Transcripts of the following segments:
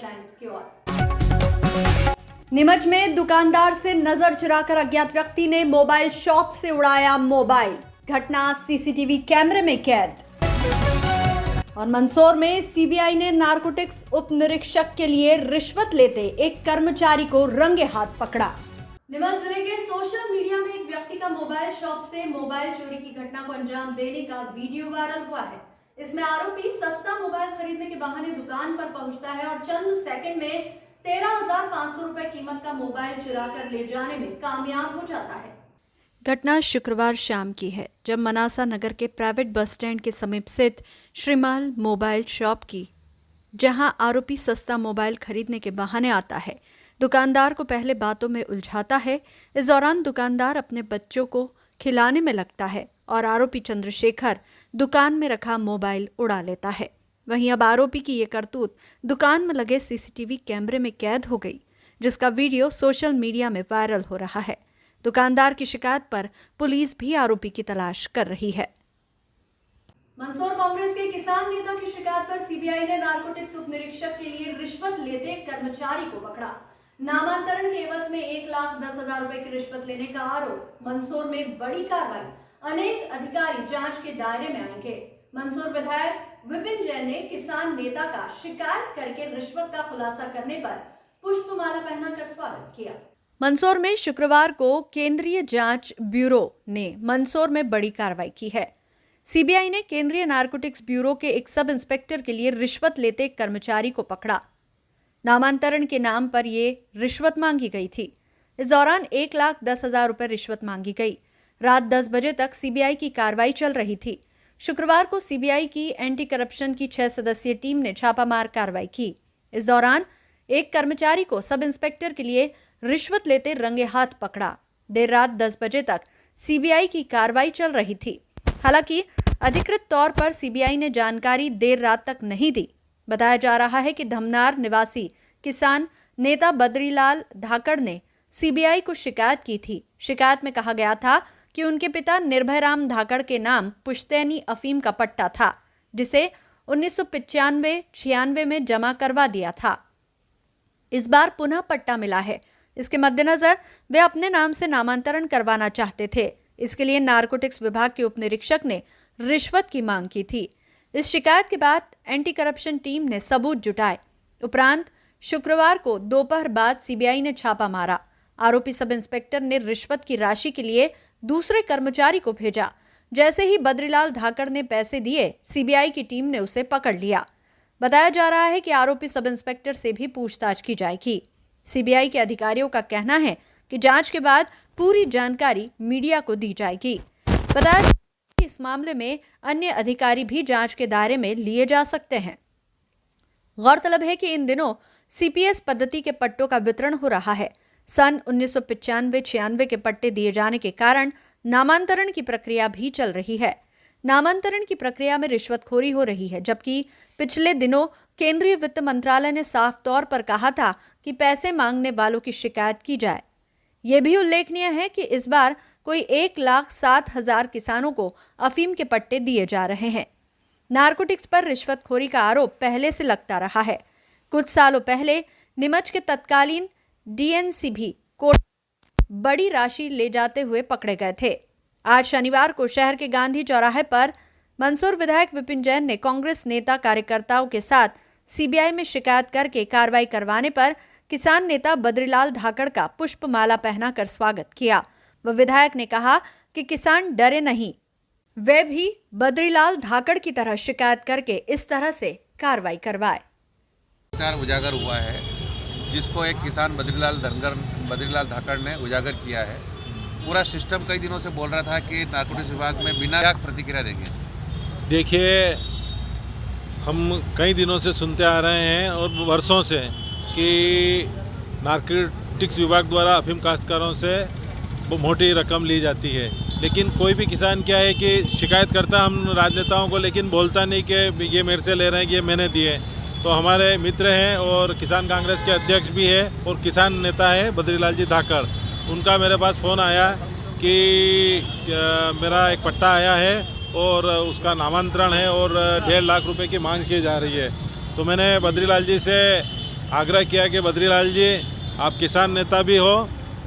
Headlines की ओर। नीमच में दुकानदार से नजर चुराकर अज्ञात व्यक्ति ने मोबाइल शॉप से उड़ाया मोबाइल, घटना सीसीटीवी कैमरे में कैद। और मंदसौर में सीबीआई ने नारकोटिक्स उप निरीक्षक के लिए रिश्वत लेते एक कर्मचारी को रंगे हाथ पकड़ा। नीमच जिले के सोशल मीडिया में एक व्यक्ति का मोबाइल शॉप से मोबाइल चोरी की घटना को अंजाम देने का वीडियो वायरल हुआ है। इसमें आरोपी सस्ता मोबाइल खरीदने के बहाने दुकान पर पहुंचता है और चंद सेकंड में 13,500 रुपए कीमत का मोबाइल चुरा कर ले जाने में कामयाब हो जाता है। घटना शुक्रवार शाम की है, जब मनासा नगर के प्राइवेट बस स्टैंड के समीप स्थित श्रीमाल मोबाइल शॉप की, जहां आरोपी सस्ता मोबाइल खरीदने के बहाने आता है, दुकानदार को पहले बातों में उलझाता है। इस दौरान दुकानदार अपने बच्चों को खिलाने में लगता है और आरोपी चंद्रशेखर दुकान में रखा मोबाइल उड़ा लेता है। वहीं अब आरोपी की ये करतूत दुकान में लगे सीसीटीवी कैमरे में कैद हो गई, जिसका वीडियो सोशल मीडिया में वायरल हो रहा है। दुकानदार की शिकायत पर पुलिस भी आरोपी की तलाश कर रही है। मंदसौर कांग्रेस के किसान नेता की शिकायत पर सीबीआई ने नारकोटिक्स उप निरीक्षक के लिए रिश्वत लेते एक कर्मचारी को पकड़ा। नामांतरण के एवज में 1,10,000 रुपए की रिश्वत लेने का आरोप। मंदसौर में बड़ी कार्रवाई, अनेक अधिकारी जांच के दायरे में आएंगे। मंदसौर विधायक विपिन जैन ने किसान नेता का शिकायत करके रिश्वत का खुलासा करने पर पुष्पमाला पहनाकर स्वागत किया। मंदसौर में शुक्रवार को केंद्रीय जांच ब्यूरो ने मंदसौर में बड़ी कार्रवाई की है। सीबीआई ने केंद्रीय नारकोटिक्स ब्यूरो के एक सब इंस्पेक्टर के लिए रिश्वत लेते एक कर्मचारी को पकड़ा। नामांतरण के नाम पर ये रिश्वत मांगी गई थी। इस दौरान 1,10,000 रुपए रिश्वत मांगी गई। रात 10 बजे तक सीबीआई की कार्रवाई चल रही थी। शुक्रवार को सीबीआई की एंटी करप्शन की 6 सदस्यीय टीम ने छापामार कार्रवाई की। इस दौरान एक कर्मचारी को सब इंस्पेक्टर के लिए रिश्वत लेते रंगे हाथ पकड़ा। देर रात 10 बजे तक सीबीआई की कार्रवाई चल रही थी। हालांकि अधिकृत तौर पर सीबीआई ने जानकारी देर रात तक नहीं दी। बताया जा रहा है कि धमनार निवासी किसान नेता बद्रीलाल धाकड़ ने सीबीआई को शिकायत की थी। शिकायत में कहा गया था कि उनके पिता निर्भयराम धाकड़ के नाम पुश्तैनी अफीम का पट्टा था, जिसे 1995-96 में जमा करवा दिया था। इस बार पुनः पट्टा मिला है। इसके मद्देनजर वे अपने नाम से नामांतरण करवाना चाहते थे। इसके लिए नारकोटिक्स विभाग के उप निरीक्षक ने रिश्वत की मांग की थी। इस शिकायत के बाद एंटी करप्शन टीम ने सबूत जुटाए। उपरांत शुक्रवार को दोपहर बाद सीबीआई ने छापा मारा। आरोपी सब इंस्पेक्टर ने रिश्वत की राशि के लिए दूसरे कर्मचारी को भेजा। जैसे ही बद्रीलाल धाकड़ ने पैसे दिए, सीबीआई की टीम ने उसे पकड़ लिया। बताया जा रहा है कि आरोपी सब इंस्पेक्टर से भी पूछताछ की जाएगी। सीबीआई के अधिकारियों का कहना है कि जांच के बाद पूरी जानकारी मीडिया को दी जाएगी। बताया कि इस मामले में अन्य अधिकारी भी जांच के दायरे में लिए जा सकते हैं। गौरतलब है कि इन दिनों सीपीएस पद्धति के पट्टों का वितरण हो रहा है। सन 1995-96 के पट्टे दिए जाने के कारण नामांतरण की प्रक्रिया भी चल रही है। नामांतरण की प्रक्रिया में रिश्वतखोरी हो रही है, जबकि पिछले दिनों केंद्रीय वित्त मंत्रालय ने साफ तौर पर कहा था कि पैसे मांगने वालों की शिकायत की जाए। यह भी उल्लेखनीय है कि इस बार कोई 1,07,000 किसानों को अफीम के पट्टे दिए जा रहे हैं। नारकोटिक्स पर रिश्वतखोरी का आरोप पहले से लगता रहा है। कुछ सालों पहले नीमच के तत्कालीन डीएनसी भी कोर्ट बड़ी राशि ले जाते हुए पकड़े गए थे। आज शनिवार को शहर के गांधी चौराहे पर मंदसौर विधायक विपिन जैन ने कांग्रेस नेता कार्यकर्ताओं के साथ सीबीआई में शिकायत करके कार्रवाई करवाने पर किसान नेता बद्रीलाल धाकड़ का पुष्पमाला पहनाकर स्वागत किया। वह विधायक ने कहा कि किसान डरे नहीं, वे भी बद्रीलाल धाकड़ की तरह शिकायत करके इस तरह से कार्रवाई करवाए। उजागर हुआ है, जिसको एक किसान बद्रीलाल धाकड़ ने उजागर किया है। पूरा सिस्टम कई दिनों से बोल रहा था कि नारकोटिक्स विभाग में बिना प्रतिक्रिया देंगे। देखिए, हम कई दिनों से सुनते आ रहे हैं और वर्षों से कि नारकोटिक्स विभाग द्वारा अफीम काश्तकारों से मोटी रकम ली जाती है, लेकिन कोई भी किसान क्या है कि शिकायत करता हम राजनेताओं को, लेकिन बोलता नहीं कि ये मेरे से ले रहे हैं कि ये मैंने दिए। तो हमारे मित्र हैं और किसान कांग्रेस के अध्यक्ष भी है और किसान नेता है बद्रीलाल जी धाकड़। उनका मेरे पास फ़ोन आया कि मेरा एक पट्टा आया है और उसका नामांतरण है और 1.5 लाख रुपए की मांग की जा रही है। तो मैंने बद्रीलाल जी से आग्रह किया कि बद्रीलाल जी आप किसान नेता भी हो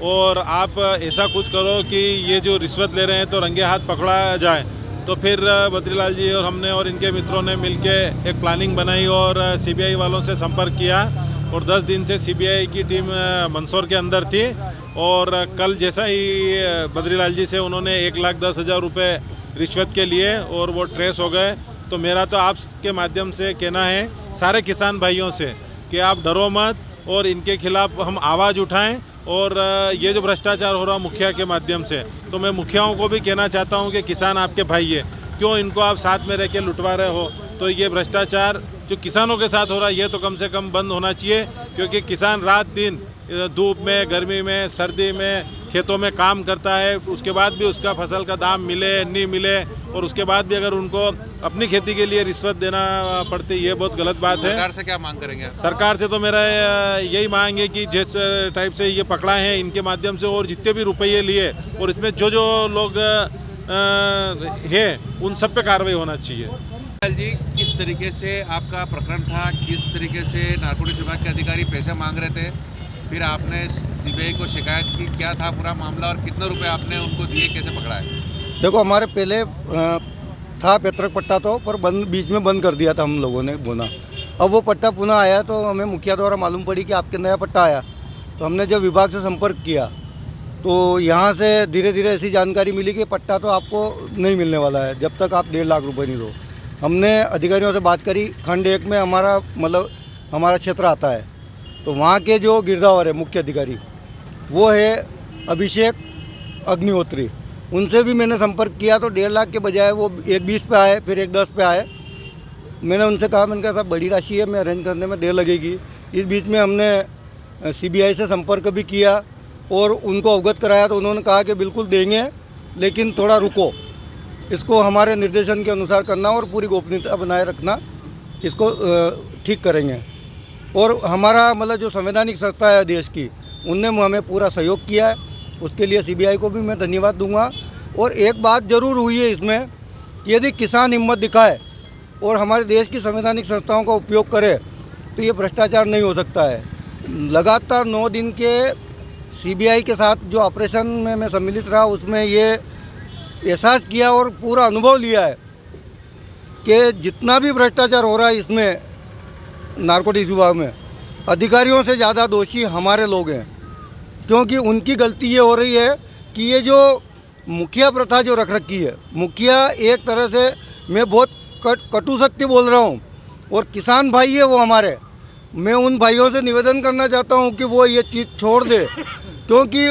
और आप ऐसा कुछ करो कि ये जो रिश्वत ले रहे हैं तो रंगे हाथ पकड़ा जाए। तो फिर बद्रीलाल जी और हमने और इनके मित्रों ने मिलके एक प्लानिंग बनाई और सीबीआई वालों से संपर्क किया और 10 दिन से सीबीआई की टीम मंदसौर के अंदर थी और कल जैसा ही बद्रीलाल जी से उन्होंने 1,10,000 रुपये रिश्वत के लिए और वो ट्रेस हो गए। तो मेरा तो आपके माध्यम से कहना है सारे किसान भाइयों से कि आप डरो मत और इनके खिलाफ हम आवाज़ उठाएं और ये जो भ्रष्टाचार हो रहा मुखिया के माध्यम से, तो मैं मुखियाओं को भी कहना चाहता हूं कि किसान आपके भाई है, क्यों इनको आप साथ में रह के लुटवा रहे हो। तो ये भ्रष्टाचार जो किसानों के साथ हो रहा है ये तो कम से कम बंद होना चाहिए, क्योंकि किसान रात दिन धूप में, गर्मी में, सर्दी में खेतों में काम करता है, उसके बाद भी उसका फसल का दाम मिले नहीं मिले और उसके बाद भी अगर उनको अपनी खेती के लिए रिश्वत देना पड़ती है, ये बहुत गलत बात है। सरकार से क्या मांग करेंगे आप? सरकार से तो मेरा यही मांग है कि जिस टाइप से ये पकड़ा है इनके माध्यम से और जितने भी रुपये लिए और इसमें जो जो लोग हैं उन सब पे कार्रवाई होना चाहिए। जी, किस तरीके से आपका प्रकरण था, किस तरीके से नारकोटिक्स विभाग के अधिकारी पैसे मांग रहे थे, फिर आपने सीबीआई को शिकायत की, क्या था पूरा मामला और कितने रुपए आपने उनको दिए, कैसे पकड़ा है? देखो, हमारे पहले था पैतृक पट्टा तो पर बीच में बंद कर दिया था हम लोगों ने बोना। अब वो पट्टा पुनः आया तो हमें मुखिया द्वारा मालूम पड़ी कि आपके नया पट्टा आया। तो हमने जब विभाग से संपर्क किया तो यहाँ से धीरे धीरे ऐसी जानकारी मिली कि पट्टा तो आपको नहीं मिलने वाला है जब तक आप 1.5 लाख रुपए नहीं दो। हमने अधिकारियों से बात करी, खंड 1 में हमारा क्षेत्र आता है, तो वहाँ के जो गिरदावर है मुख्य अधिकारी वो है अभिषेक अग्निहोत्री, उनसे भी मैंने संपर्क किया तो 1.5 लाख के बजाय वो 1,20 पे आए, फिर 1,10 पे आए। मैंने उनसे कहा, मैंने कहा साहब बड़ी राशि है, मैं अरेंज करने में देर लगेगी। इस बीच में हमने सीबीआई से संपर्क भी किया और उनको अवगत कराया तो उन्होंने कहा कि बिल्कुल देंगे, लेकिन थोड़ा रुको, इसको हमारे निर्देशन के अनुसार करना और पूरी गोपनीयता बनाए रखना, इसको ठीक करेंगे। और हमारा जो संवैधानिक संस्था है देश की, उनने हमें पूरा सहयोग किया है, उसके लिए सीबीआई को भी मैं धन्यवाद दूंगा। और एक बात ज़रूर हुई है इसमें कि यदि किसान हिम्मत दिखाए और हमारे देश की संवैधानिक संस्थाओं का उपयोग करे तो ये भ्रष्टाचार नहीं हो सकता है। लगातार 9 दिन के सीबीआई के साथ जो ऑपरेशन में मैं सम्मिलित रहा, उसमें ये एहसास किया और पूरा अनुभव लिया है कि जितना भी भ्रष्टाचार हो रहा है इसमें नारकोटिक्स विभाग में, अधिकारियों से ज़्यादा दोषी हमारे लोग हैं। क्योंकि उनकी गलती ये हो रही है कि ये जो मुखिया प्रथा जो रख रखी है, मुखिया एक तरह से, मैं बहुत कटु सत्य बोल रहा हूँ, और किसान भाई है वो हमारे, मैं उन भाइयों से निवेदन करना चाहता हूँ कि वो ये चीज़ छोड़ दे। क्योंकि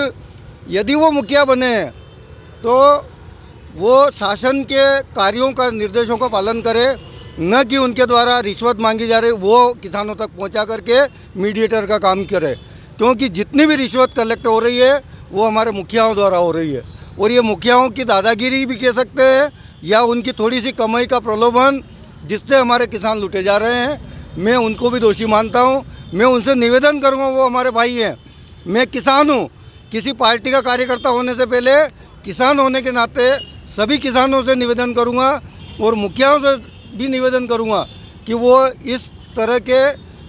यदि वो मुखिया बने हैं तो वो शासन के कार्यों का, निर्देशों का पालन करे, न कि उनके द्वारा रिश्वत मांगी जा रही वो किसानों तक पहुंचा करके मीडिएटर का काम करे। क्योंकि जितनी भी रिश्वत कलेक्ट हो रही है वो हमारे मुखियाओं द्वारा हो रही है, और ये मुखियाओं की दादागिरी भी कह सकते हैं या उनकी थोड़ी सी कमाई का प्रलोभन, जिससे हमारे किसान लूटे जा रहे हैं। मैं उनको भी दोषी मानता हूँ। मैं उनसे निवेदन करूँगा, वो हमारे भाई हैं, मैं किसान हूँ, किसी पार्टी का कार्यकर्ता होने से पहले किसान होने के नाते सभी किसानों से निवेदन करूँगा और मुखियाओं से भी निवेदन करूँगा कि वो इस तरह के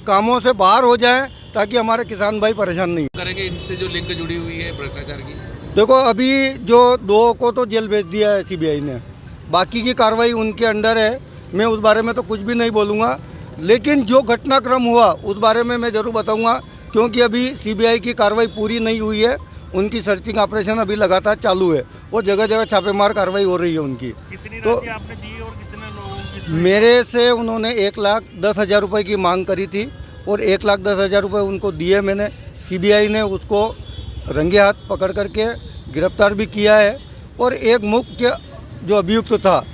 कामों से बाहर हो जाएं, ताकि हमारे किसान भाई परेशान नहीं करेंगे इनसे जो लिंक जुड़ी हुई है भ्रष्टाचार की। देखो, अभी जो 2 को तो जेल भेज दिया है सीबीआई ने, बाकी की कार्रवाई उनके अंडर है, मैं उस बारे में तो कुछ भी नहीं बोलूँगा। लेकिन जो घटनाक्रम हुआ उस बारे में मैं ज़रूर बताऊँगा, क्योंकि अभी सीबीआई की कार्रवाई पूरी नहीं हुई है, उनकी सर्चिंग ऑपरेशन अभी लगातार चालू है और जगह जगह छापेमार कार्रवाई हो रही है उनकी। तो आपने दी और कितने लोगों की? मेरे से उन्होंने 1,10,000 रुपये की मांग करी थी और 1,10,000 रुपये उनको दिए मैंने। सीबीआई ने उसको रंगे हाथ पकड़ करके गिरफ्तार भी किया है। और एक मुख्य जो अभियुक्त था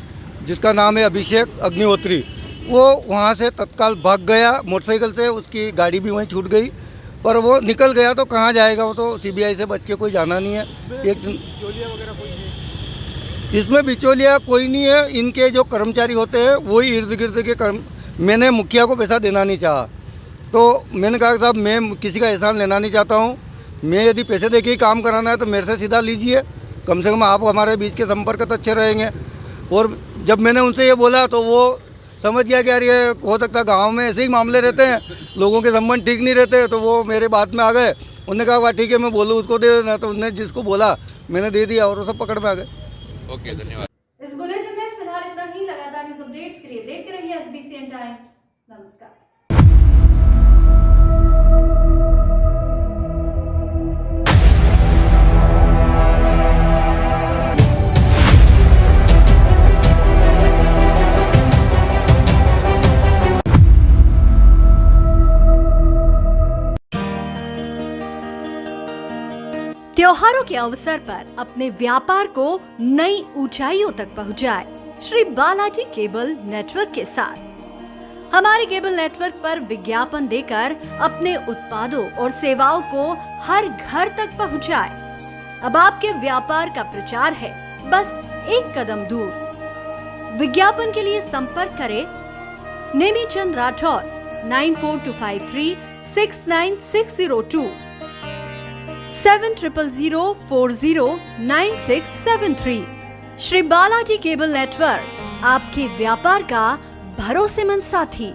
जिसका नाम है अभिषेक अग्निहोत्री, वो वहाँ से तत्काल भाग गया मोटरसाइकिल से, उसकी गाड़ी भी वहीं छूट गई, पर वो निकल गया तो कहाँ जाएगा, वो तो सीबीआई से बच के कोई जाना नहीं है। एक बिचौलिया वगैरह कोई नहीं? इसमें बिचौलिया कोई नहीं है, इनके जो कर्मचारी होते हैं वही इर्द गिर्द के मैंने मुखिया को पैसा देना नहीं चाहा, तो मैंने कहा साहब मैं किसी का एहसान लेना नहीं चाहता हूँ, मैं यदि पैसे दे के ही काम कराना है तो मेरे से सीधा लीजिए, कम से कम आप हमारे बीच के संपर्क तो अच्छे रहेंगे। और जब मैंने उनसे ये बोला तो वो समझ गया कि यार ये हो सकता है गाँव में ऐसे ही मामले रहते हैं, लोगों के संबंध ठीक नहीं रहते, तो वो मेरे बात में आ गए। उन्होंने कहा ठीक है मैं बोलूँ उसको दे देना, तो उन्होंने जिसको बोला मैंने दे दिया और वो सब पकड़ में आ गए। ओके, धन्यवाद। इस बुलेटिन में फिलहाल इतना ही। लगातार न्यूज अपडेट्स के लिए देखते रहिए SBCN टाइम्स। नमस्कार। त्योहारों के अवसर पर अपने व्यापार को नई ऊंचाइयों तक पहुंचाए श्री बालाजी केबल नेटवर्क के साथ। हमारे केबल नेटवर्क पर विज्ञापन देकर अपने उत्पादों और सेवाओं को हर घर तक पहुंचाए। अब आपके व्यापार का प्रचार है बस एक कदम दूर। विज्ञापन के लिए संपर्क करें नेमीचंद राठौर 9425369602 7000409673। श्री बालाजी केबल नेटवर्क, आपके व्यापार का भरोसेमंद साथी।